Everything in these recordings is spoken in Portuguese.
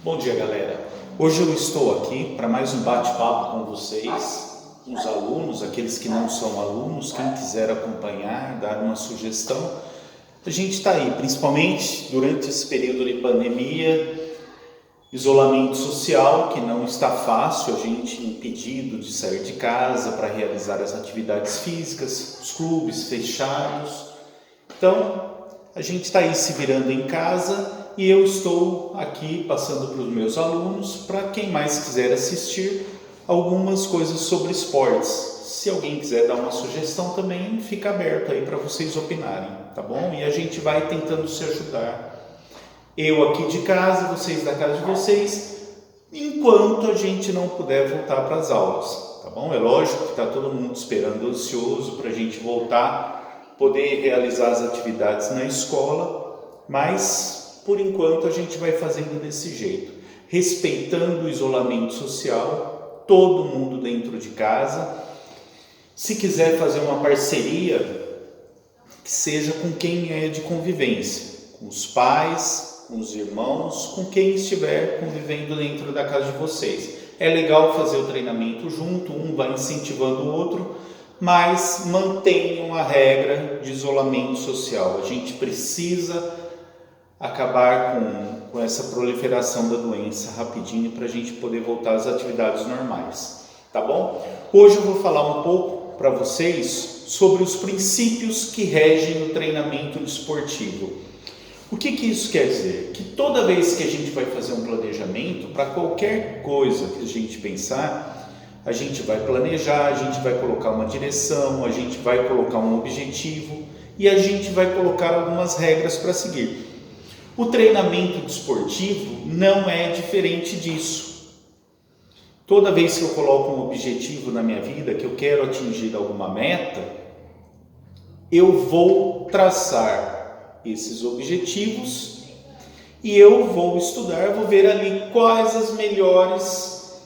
Bom dia, galera. Hoje eu estou aqui para mais um bate-papo com vocês, com os alunos, aqueles que não são alunos, quem quiser acompanhar, dar uma sugestão. A gente está aí, principalmente durante esse período de pandemia, isolamento social, que não está fácil, a gente impedido de sair de casa para realizar as atividades físicas, os clubes fechados. Então, a gente está aí se virando em casa e eu estou aqui passando para os meus alunos, para quem mais quiser assistir, algumas coisas sobre esportes. Se alguém quiser dar uma sugestão também, fica aberto aí para vocês opinarem, tá bom? E a gente vai tentando se ajudar. Eu aqui de casa, vocês da casa de vocês, enquanto a gente não puder voltar para as aulas, tá bom? É lógico que está todo mundo esperando, ansioso para a gente voltar, poder realizar as atividades na escola, mas por enquanto a gente vai fazendo desse jeito, respeitando o isolamento social, todo mundo dentro de casa. Se quiser fazer uma parceria, que seja com quem é de convivência, com os pais, com os irmãos, com quem estiver convivendo dentro da casa de vocês. É legal fazer o treinamento junto, um vai incentivando o outro, mas mantenham a regra de isolamento social. A gente precisa acabar com essa proliferação da doença rapidinho para a gente poder voltar às atividades normais, tá bom? Hoje eu vou falar um pouco para vocês sobre os princípios que regem o treinamento desportivo. O que isso quer dizer? Que toda vez que a gente vai fazer um planejamento, para qualquer coisa que a gente pensar, a gente vai planejar, a gente vai colocar uma direção, a gente vai colocar um objetivo e a gente vai colocar algumas regras para seguir. O treinamento desportivo não é diferente disso. Toda vez que eu coloco um objetivo na minha vida, que eu quero atingir alguma meta, eu vou traçar esses objetivos e eu vou estudar, vou ver ali quais as melhores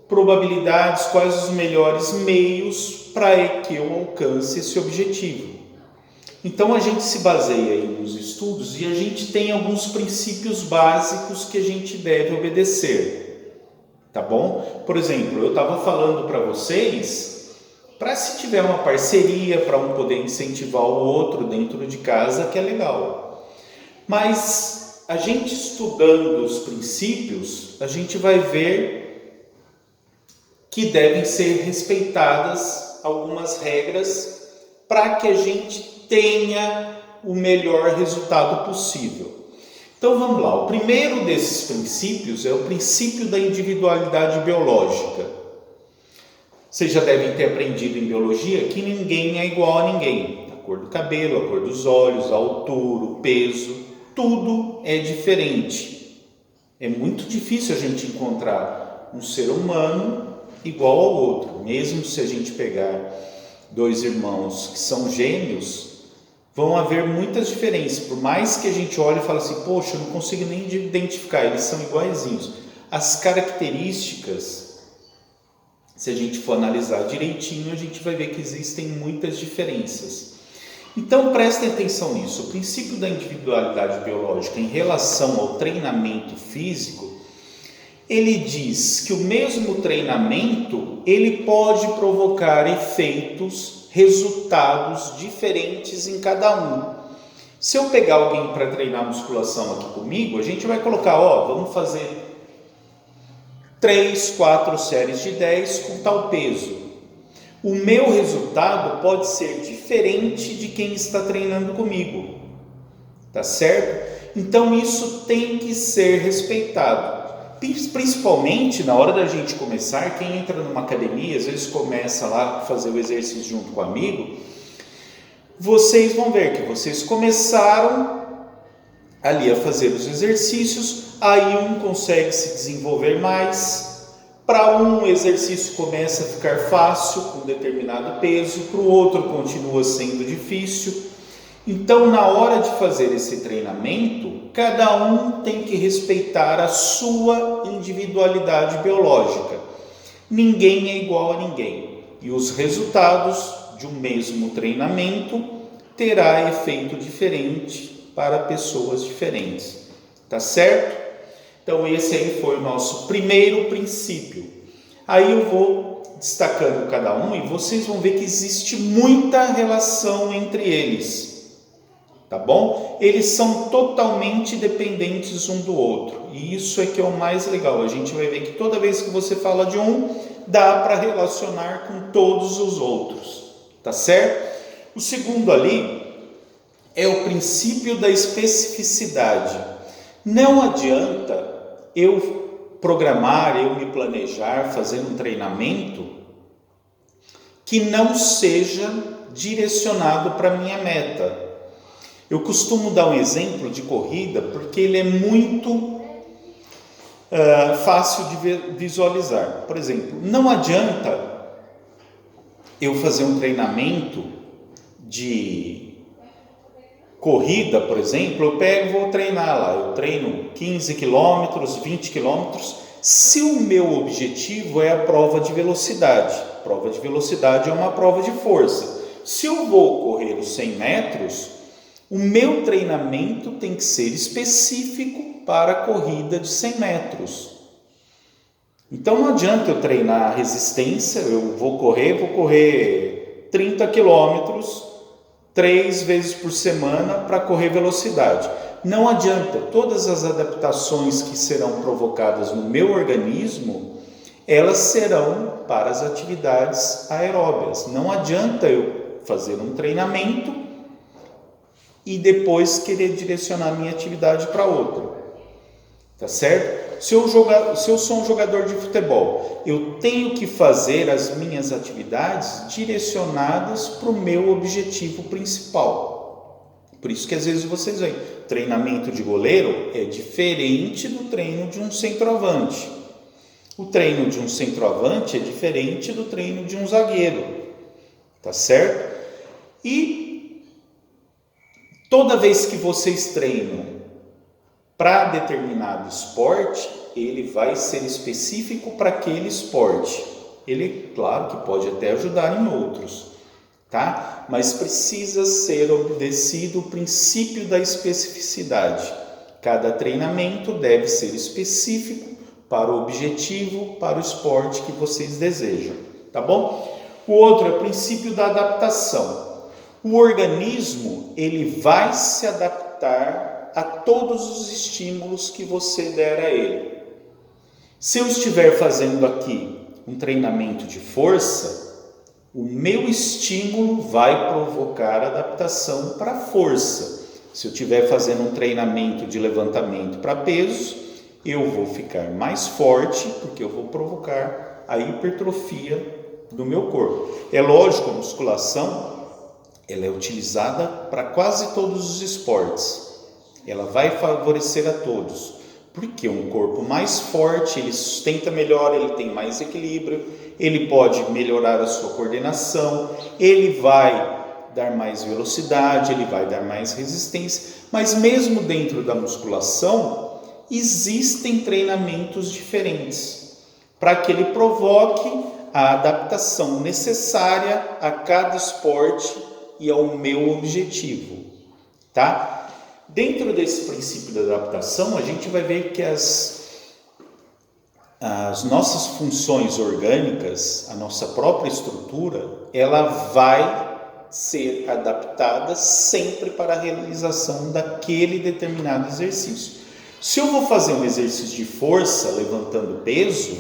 probabilidades, quais os melhores meios para que eu alcance esse objetivo. Então a gente se baseia aí nos estudos e a gente tem alguns princípios básicos que a gente deve obedecer, tá bom? Por exemplo, eu estava falando para vocês, para se tiver uma parceria, para um poder incentivar o outro dentro de casa, que é legal. Mas a gente estudando os princípios, a gente vai ver que devem ser respeitadas algumas regras para que a gente tenha o melhor resultado possível. Então vamos lá, o primeiro desses princípios é o princípio da individualidade biológica. Vocês já devem ter aprendido em biologia que ninguém é igual a ninguém. A cor do cabelo, a cor dos olhos, a altura, o peso, tudo é diferente. É muito difícil a gente encontrar um ser humano igual ao outro. Mesmo se a gente pegar dois irmãos que são gêmeos, vão haver muitas diferenças. Por mais que a gente olhe e fale assim, poxa, eu não consigo nem identificar, eles são iguaizinhos. As características, se a gente for analisar direitinho, a gente vai ver que existem muitas diferenças. Então prestem atenção nisso. O princípio da individualidade biológica em relação ao treinamento físico, ele diz que o mesmo treinamento, ele pode provocar efeitos, resultados diferentes em cada um. Se eu pegar alguém para treinar musculação aqui comigo, a gente vai colocar, vamos fazer 3, 4 séries de 10 com tal peso. O meu resultado pode ser diferente de quem está treinando comigo, tá certo? Então isso tem que ser respeitado. Principalmente na hora da gente começar, quem entra numa academia, às vezes começa lá a fazer o exercício junto com o amigo, vocês vão ver que vocês começaram ali a fazer os exercícios, aí um consegue se desenvolver mais, para um exercício começa a ficar fácil com determinado peso, para o outro continua sendo difícil. Então, na hora de fazer esse treinamento, cada um tem que respeitar a sua individualidade biológica. Ninguém é igual a ninguém. E os resultados de um mesmo treinamento terá efeito diferente para pessoas diferentes. Tá certo? Então esse aí foi o nosso primeiro princípio. Aí eu vou destacando cada um e vocês vão ver que existe muita relação entre eles, tá bom? Eles são totalmente dependentes um do outro, e isso é que é o mais legal. A gente vai ver que toda vez que você fala de um, dá para relacionar com todos os outros, tá certo? O segundo ali é o princípio da especificidade. Não adianta eu programar, eu me planejar, fazer um treinamento que não seja direcionado para a minha meta. Eu costumo dar um exemplo de corrida porque ele é muito fácil de visualizar. Por exemplo, não adianta eu fazer um treinamento de corrida, por exemplo, eu pego e vou treinar lá, eu treino 15 quilômetros, 20 quilômetros, se o meu objetivo é a prova de velocidade. Prova de velocidade é uma prova de força. Se eu vou correr os 100 metros, o meu treinamento tem que ser específico para a corrida de 100 metros. Então não adianta eu treinar resistência, eu vou correr 30 quilômetros 3 vezes por semana para correr velocidade. Não adianta, todas as adaptações que serão provocadas no meu organismo, elas serão para as atividades aeróbias. Não adianta eu fazer um treinamento e depois querer direcionar minha atividade para outra, tá certo? Se eu sou um jogador de futebol, eu tenho que fazer as minhas atividades direcionadas para o meu objetivo principal. Por isso que às vezes vocês veem, treinamento de goleiro é diferente do treino de um centroavante. O treino de um centroavante é diferente do treino de um zagueiro, tá certo? E toda vez que vocês treinam para determinado esporte, ele vai ser específico para aquele esporte. Ele, claro, que pode até ajudar em outros, tá? Mas precisa ser obedecido o princípio da especificidade. Cada treinamento deve ser específico para o objetivo, para o esporte que vocês desejam, tá bom? O outro é o princípio da adaptação. O organismo, ele vai se adaptar a todos os estímulos que você der a ele. Se eu estiver fazendo aqui um treinamento de força, o meu estímulo vai provocar adaptação para a força. Se eu estiver fazendo um treinamento de levantamento para peso, eu vou ficar mais forte, porque eu vou provocar a hipertrofia do meu corpo. É lógico, a musculação ela é utilizada para quase todos os esportes. Ela vai favorecer a todos, porque um corpo mais forte, ele sustenta melhor, ele tem mais equilíbrio, ele pode melhorar a sua coordenação, ele vai dar mais velocidade, ele vai dar mais resistência, mas mesmo dentro da musculação, existem treinamentos diferentes, para que ele provoque a adaptação necessária a cada esporte e ao meu objetivo, tá? Dentro desse princípio da adaptação, a gente vai ver que as nossas funções orgânicas, a nossa própria estrutura, ela vai ser adaptada sempre para a realização daquele determinado exercício. Se eu vou fazer um exercício de força, levantando peso,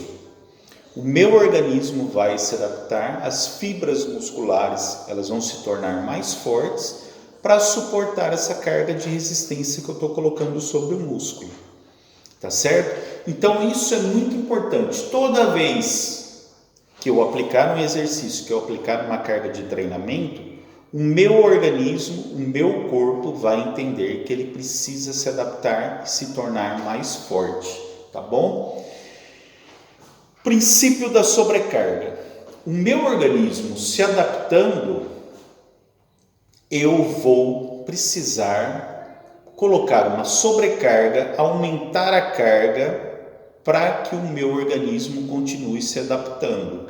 o meu organismo vai se adaptar, as fibras musculares, elas vão se tornar mais fortes, para suportar essa carga de resistência que eu estou colocando sobre o músculo, tá certo? Então isso é muito importante. Toda vez que eu aplicar um exercício, que eu aplicar uma carga de treinamento, o meu organismo, o meu corpo vai entender que ele precisa se adaptar e se tornar mais forte, tá bom? Princípio da sobrecarga. O meu organismo se adaptando, eu vou precisar colocar uma sobrecarga, aumentar a carga para que o meu organismo continue se adaptando.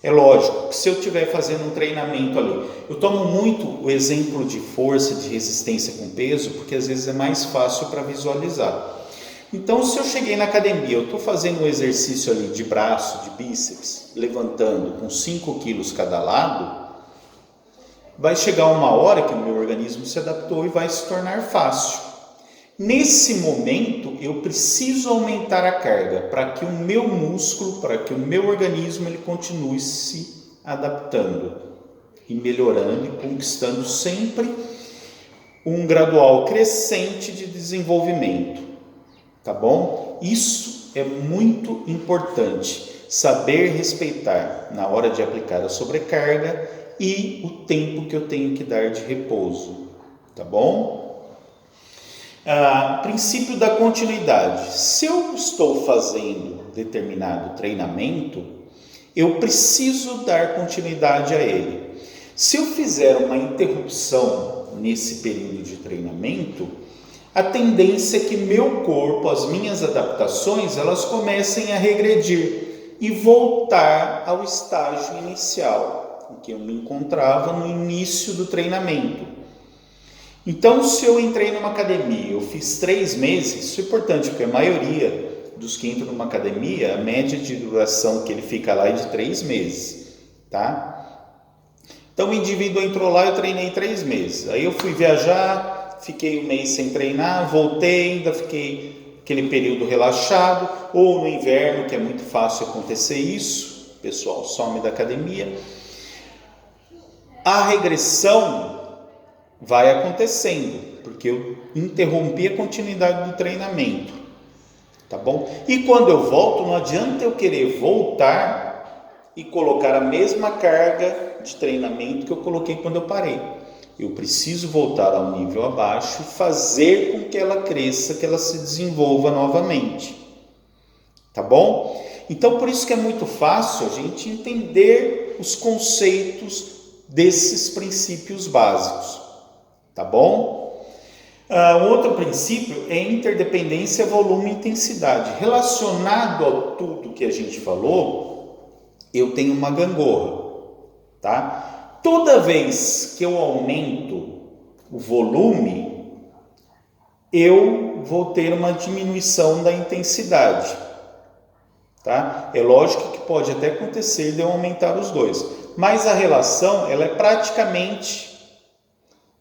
É lógico que se eu estiver fazendo um treinamento ali, eu tomo muito o exemplo de força, de resistência com peso, porque às vezes é mais fácil para visualizar. Então, se eu cheguei na academia, eu estou fazendo um exercício ali de braço, de bíceps, levantando com 5 quilos cada lado, vai chegar uma hora que o meu organismo se adaptou e vai se tornar fácil. Nesse momento, eu preciso aumentar a carga para que o meu músculo, para que o meu organismo ele continue se adaptando e melhorando e conquistando sempre um gradual crescente de desenvolvimento, tá bom? Isso é muito importante, saber respeitar na hora de aplicar a sobrecarga e o tempo que eu tenho que dar de repouso, tá bom? Princípio da continuidade. Se eu estou fazendo determinado treinamento, eu preciso dar continuidade a ele. Se eu fizer uma interrupção nesse período de treinamento, a tendência é que meu corpo, as minhas adaptações, elas comecem a regredir e voltar ao estágio inicial, em que eu me encontrava no início do treinamento. Então, se eu entrei numa academia, eu fiz 3 meses, isso é importante, porque a maioria dos que entram numa academia, a média de duração que ele fica lá é de 3 meses, tá? Então, o indivíduo entrou lá, eu treinei 3 meses. Aí eu fui viajar, fiquei 1 mês sem treinar, voltei, ainda fiquei aquele período relaxado, ou no inverno, que é muito fácil acontecer isso, o pessoal some da academia. A regressão vai acontecendo, porque eu interrompi a continuidade do treinamento, tá bom? E quando eu volto, não adianta eu querer voltar e colocar a mesma carga de treinamento que eu coloquei quando eu parei. Eu preciso voltar ao nível abaixo e fazer com que ela cresça, que ela se desenvolva novamente, tá bom? Então, por isso que é muito fácil a gente entender os conceitos desses princípios básicos. Tá bom? Outro princípio é interdependência, volume e intensidade. Relacionado a tudo que a gente falou, eu tenho uma gangorra, tá? Toda vez que eu aumento o volume, eu vou ter uma diminuição da intensidade, tá? É lógico que pode até acontecer de eu aumentar os dois, mas a relação ela é praticamente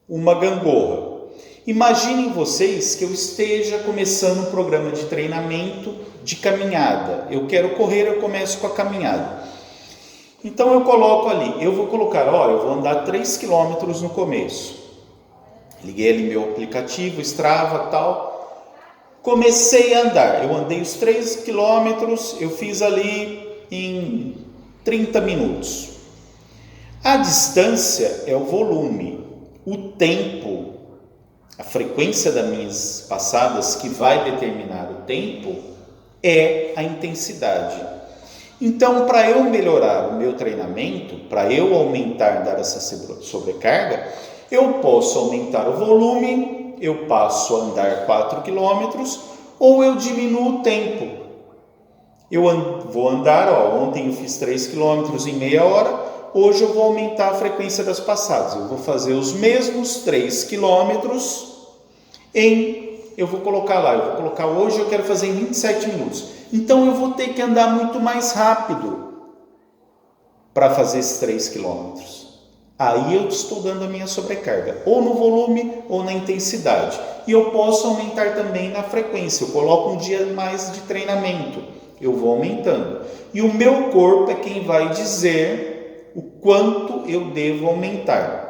uma gangorra. Imaginem vocês que eu esteja começando um programa de treinamento de caminhada. Eu quero correr, eu começo com a caminhada. Então eu coloco ali, eu vou colocar, eu vou andar 3 km no começo. Liguei ali meu aplicativo, Strava, tal. Comecei a andar, eu andei os 3 km, eu fiz ali em 30 minutos. A distância é o volume. O tempo, a frequência das minhas passadas que vai determinar o tempo é a intensidade. Então, para eu melhorar o meu treinamento, para eu aumentar, dar essa sobrecarga, eu posso aumentar o volume, eu passo a andar 4 km ou eu diminuo o tempo. Eu vou andar, ontem eu fiz 3 km em meia hora, hoje eu vou aumentar a frequência das passadas. Eu vou fazer os mesmos 3 quilômetros eu vou colocar hoje eu quero fazer em 27 minutos. Então eu vou ter que andar muito mais rápido para fazer esses 3 quilômetros. Aí eu estou dando a minha sobrecarga, ou no volume ou na intensidade. E eu posso aumentar também na frequência. Eu coloco um dia mais de treinamento, eu vou aumentando. E o meu corpo é quem vai dizer o quanto eu devo aumentar,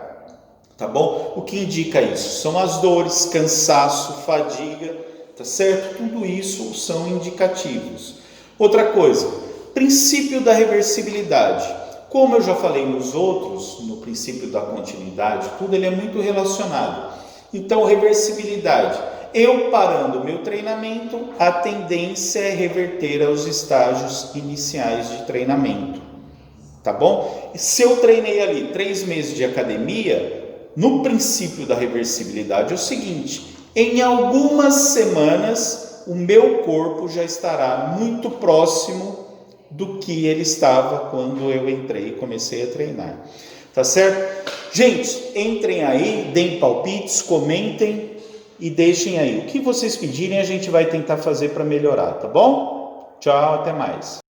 tá bom? O que indica isso? São as dores, cansaço, fadiga, tá certo? Tudo isso são indicativos. Outra coisa, princípio da reversibilidade. Como eu já falei nos outros, no princípio da continuidade, tudo ele é muito relacionado. Então, reversibilidade. Eu parando o meu treinamento, a tendência é reverter aos estágios iniciais de treinamento. Tá bom? Se eu treinei ali 3 meses de academia, no princípio da reversibilidade é o seguinte: em algumas semanas o meu corpo já estará muito próximo do que ele estava quando eu entrei e comecei a treinar. Tá certo? Gente, entrem aí, deem palpites, comentem e deixem aí. O que vocês pedirem a gente vai tentar fazer para melhorar, tá bom? Tchau, até mais.